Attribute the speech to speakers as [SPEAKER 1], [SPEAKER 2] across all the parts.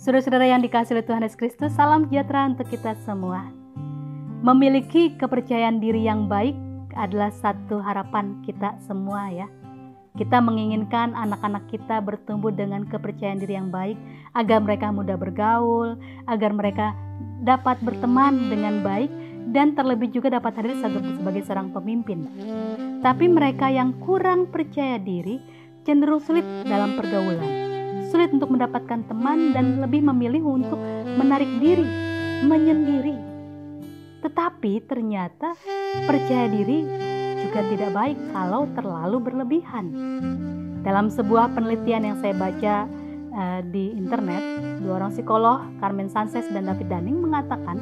[SPEAKER 1] Saudara-saudara yang dikasihi oleh Tuhan Yesus Kristus, salam sejahtera untuk kita semua. Memiliki kepercayaan diri yang baik adalah satu harapan kita semua ya. Kita menginginkan anak-anak kita bertumbuh dengan kepercayaan diri yang baik, agar mereka mudah bergaul, agar mereka dapat berteman dengan baik, dan terlebih juga dapat hadir sebagai seorang pemimpin. Tapi mereka yang kurang percaya diri cenderung sulit dalam pergaulan, sulit untuk mendapatkan teman, dan lebih memilih untuk menarik diri, menyendiri. Tetapi ternyata percaya diri juga tidak baik kalau terlalu berlebihan. Dalam sebuah penelitian yang saya baca di internet, dua orang psikolog, Carmen Sanchez dan David Dunning, mengatakan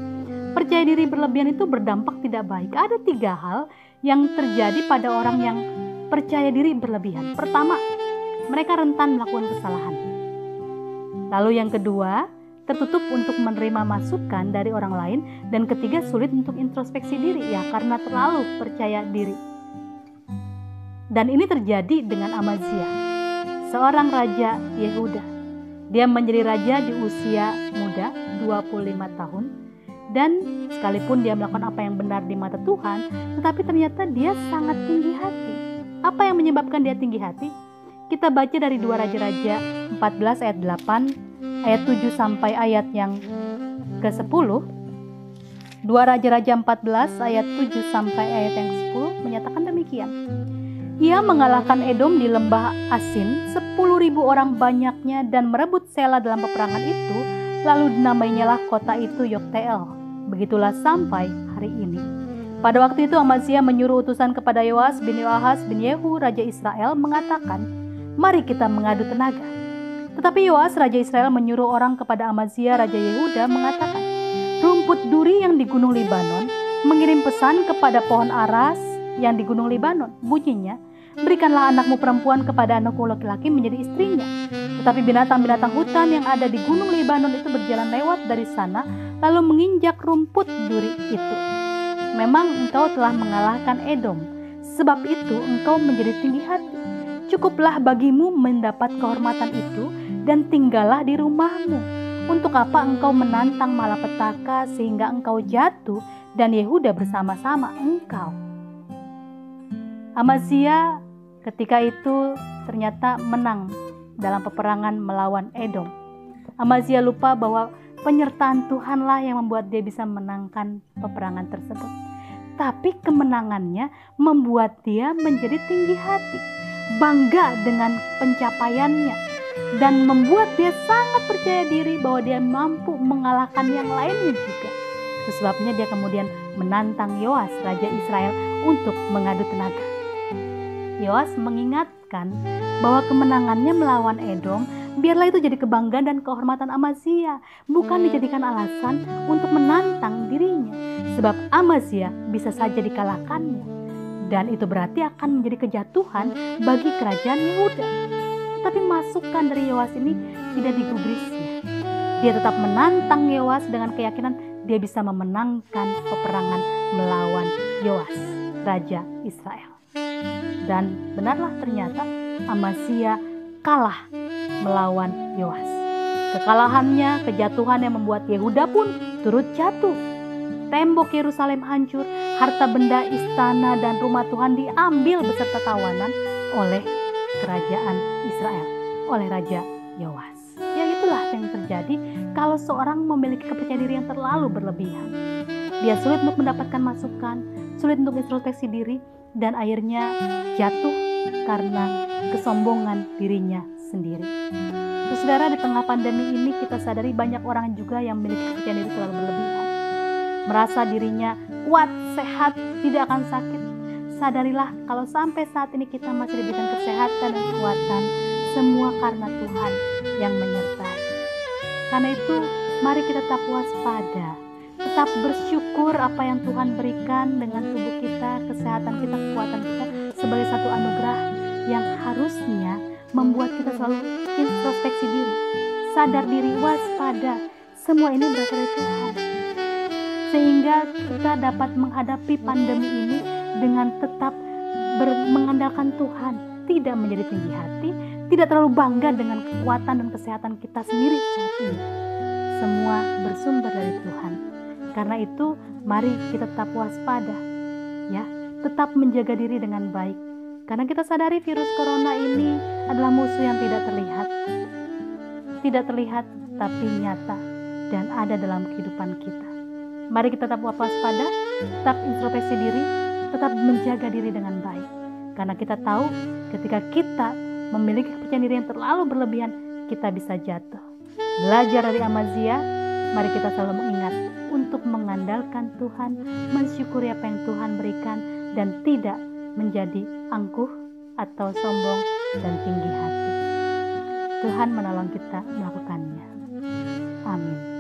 [SPEAKER 1] percaya diri berlebihan itu berdampak tidak baik. Ada 3 hal yang terjadi pada orang yang percaya diri berlebihan. Pertama, mereka rentan melakukan kesalahan. Lalu yang kedua, tertutup untuk menerima masukan dari orang lain. Dan ketiga, sulit untuk introspeksi diri ya, karena terlalu percaya diri. Dan ini terjadi dengan Amazia, seorang raja Yehuda. Dia menjadi raja di usia muda, 25 tahun. Dan sekalipun dia melakukan apa yang benar di mata Tuhan, tetapi ternyata dia sangat tinggi hati. Apa yang menyebabkan dia tinggi hati? Kita baca dari 2 Raja-Raja 14 ayat 8, ayat 7 sampai ayat yang ke-10. 2 Raja-Raja 14 ayat 7 sampai ayat yang ke-10 menyatakan demikian. Ia mengalahkan Edom di lembah Asin, 10.000 orang banyaknya, dan merebut Sela dalam peperangan itu, lalu dinamainya lah kota itu Yokteel. Begitulah sampai hari ini. Pada waktu itu Amazia menyuruh utusan kepada Yoas bin Yoahaz bin Yehu, Raja Israel, mengatakan, "Mari kita mengadu tenaga." Tetapi Yoas, Raja Israel, menyuruh orang kepada Amazia, Raja Yehuda, mengatakan, "Rumput duri yang di Gunung Libanon mengirim pesan kepada pohon aras yang di Gunung Libanon. Bunyinya, berikanlah anakmu perempuan kepada anakku laki-laki menjadi istrinya. Tetapi binatang-binatang hutan yang ada di Gunung Libanon itu berjalan lewat dari sana, lalu menginjak rumput duri itu. Memang engkau telah mengalahkan Edom, sebab itu engkau menjadi tinggi hati. Cukuplah bagimu mendapat kehormatan itu, dan tinggallah di rumahmu. Untuk apa engkau menantang malapetaka sehingga engkau jatuh, dan Yehuda bersama-sama engkau?" Amazia ketika itu ternyata menang dalam peperangan melawan Edom. Amazia lupa bahwa penyertaan Tuhanlah yang membuat dia bisa menangkan peperangan tersebut. Tapi kemenangannya membuat dia menjadi tinggi hati, bangga dengan pencapaiannya, dan membuat dia sangat percaya diri bahwa dia mampu mengalahkan yang lainnya juga. Itu sebabnya dia kemudian menantang Yoas, Raja Israel, untuk mengadu tenaga. Yoas mengingatkan bahwa kemenangannya melawan Edom biarlah itu jadi kebanggaan dan kehormatan Amazia, bukan dijadikan alasan untuk menantang dirinya, sebab Amazia bisa saja dikalahkannya, dan itu berarti akan menjadi kejatuhan bagi kerajaan Yehuda. Tapi masukan dari Yoas ini tidak digubrisnya. Dia tetap menantang Yoas dengan keyakinan dia bisa memenangkan peperangan melawan Yoas, Raja Israel. Dan benarlah ternyata Amazia kalah melawan Yoas. Kekalahannya, kejatuhan yang membuat Yehuda pun turut jatuh. Tembok Yerusalem hancur, harta benda istana dan rumah Tuhan diambil beserta tawanan oleh kerajaan Israel, oleh Raja Yoas. Ya, itulah yang terjadi kalau seorang memiliki kepercayaan diri yang terlalu berlebihan. Dia sulit untuk mendapatkan masukan, sulit untuk introspeksi diri, dan akhirnya jatuh karena kesombongan dirinya sendiri. Saudara, di tengah pandemi ini kita sadari banyak orang juga yang memiliki kepercayaan diri terlalu berlebihan. Merasa dirinya kuat, sehat, tidak akan sakit. Sadarilah kalau sampai saat ini kita masih diberikan kesehatan dan kekuatan, semua karena Tuhan yang menyertai. Karena itu, mari kita tetap waspada, tetap bersyukur apa yang Tuhan berikan dengan tubuh kita, kesehatan kita, kekuatan kita sebagai satu anugerah yang harusnya membuat kita selalu introspeksi diri, sadar diri, waspada. Semua ini berasal dari Tuhan, sehingga kita dapat menghadapi pandemi ini dengan tetap mengandalkan Tuhan, tidak menjadi tinggi hati, tidak terlalu bangga dengan kekuatan dan kesehatan kita sendiri saat ini. bersumber dari Tuhan. Karena itu, mari kita tetap waspada, ya, tetap menjaga diri dengan baik. Karena kita sadari virus corona ini adalah musuh yang tidak terlihat tapi nyata dan ada dalam kehidupan kita. Mari kita tetap waspada, tetap introspeksi diri, tetap menjaga diri dengan baik. Karena kita tahu ketika kita memiliki kepercayaan diri yang terlalu berlebihan, kita bisa jatuh. Belajar dari Amazia, mari kita selalu mengingat untuk mengandalkan Tuhan, mensyukuri apa yang Tuhan berikan, dan tidak menjadi angkuh atau sombong dan tinggi hati. Tuhan menolong kita melakukannya. Amin.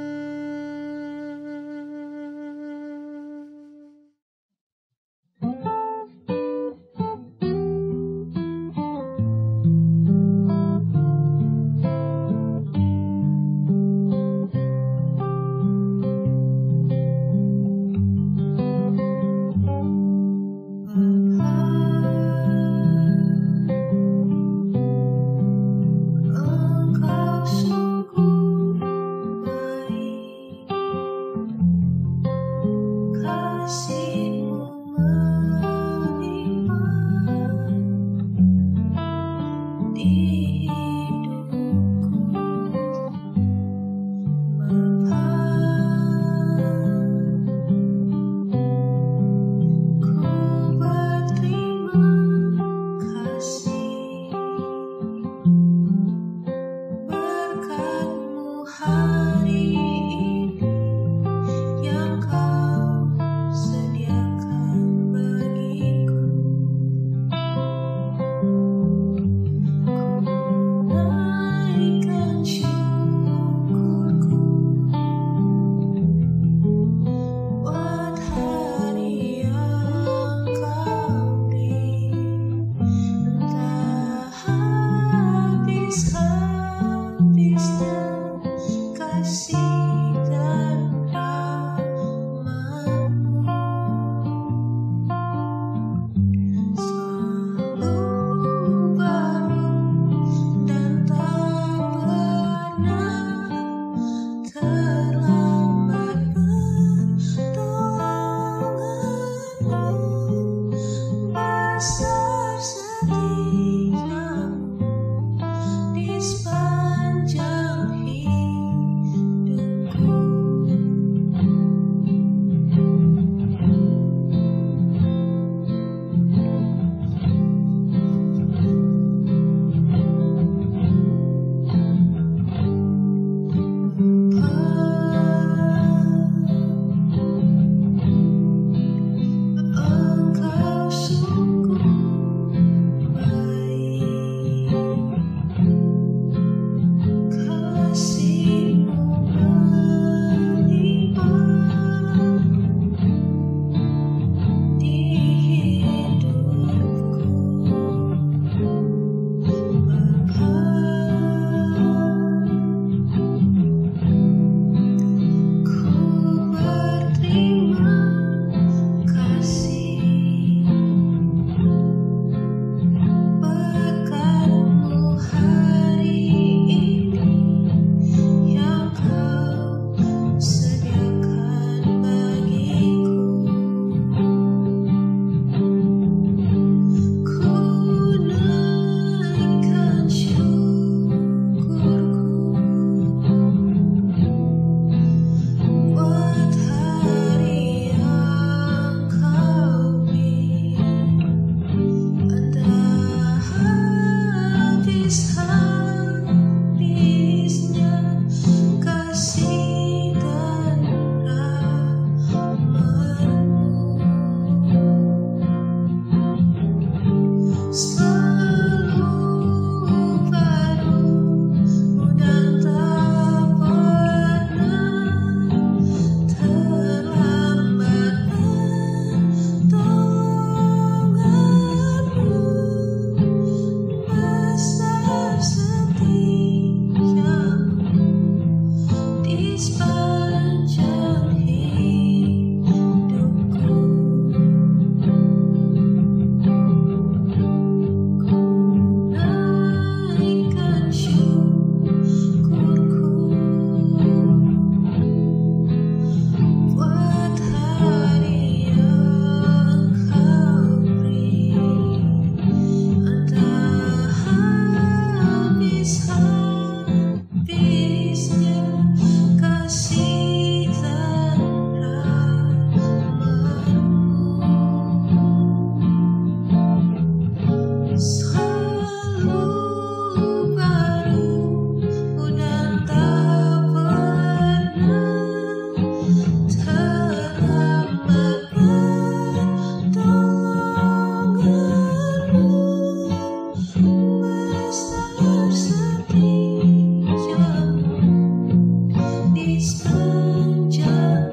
[SPEAKER 2] sepanjang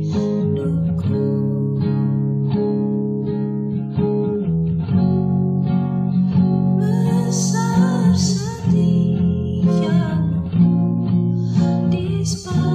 [SPEAKER 2] hidupku. Besar setiamu di sepanjang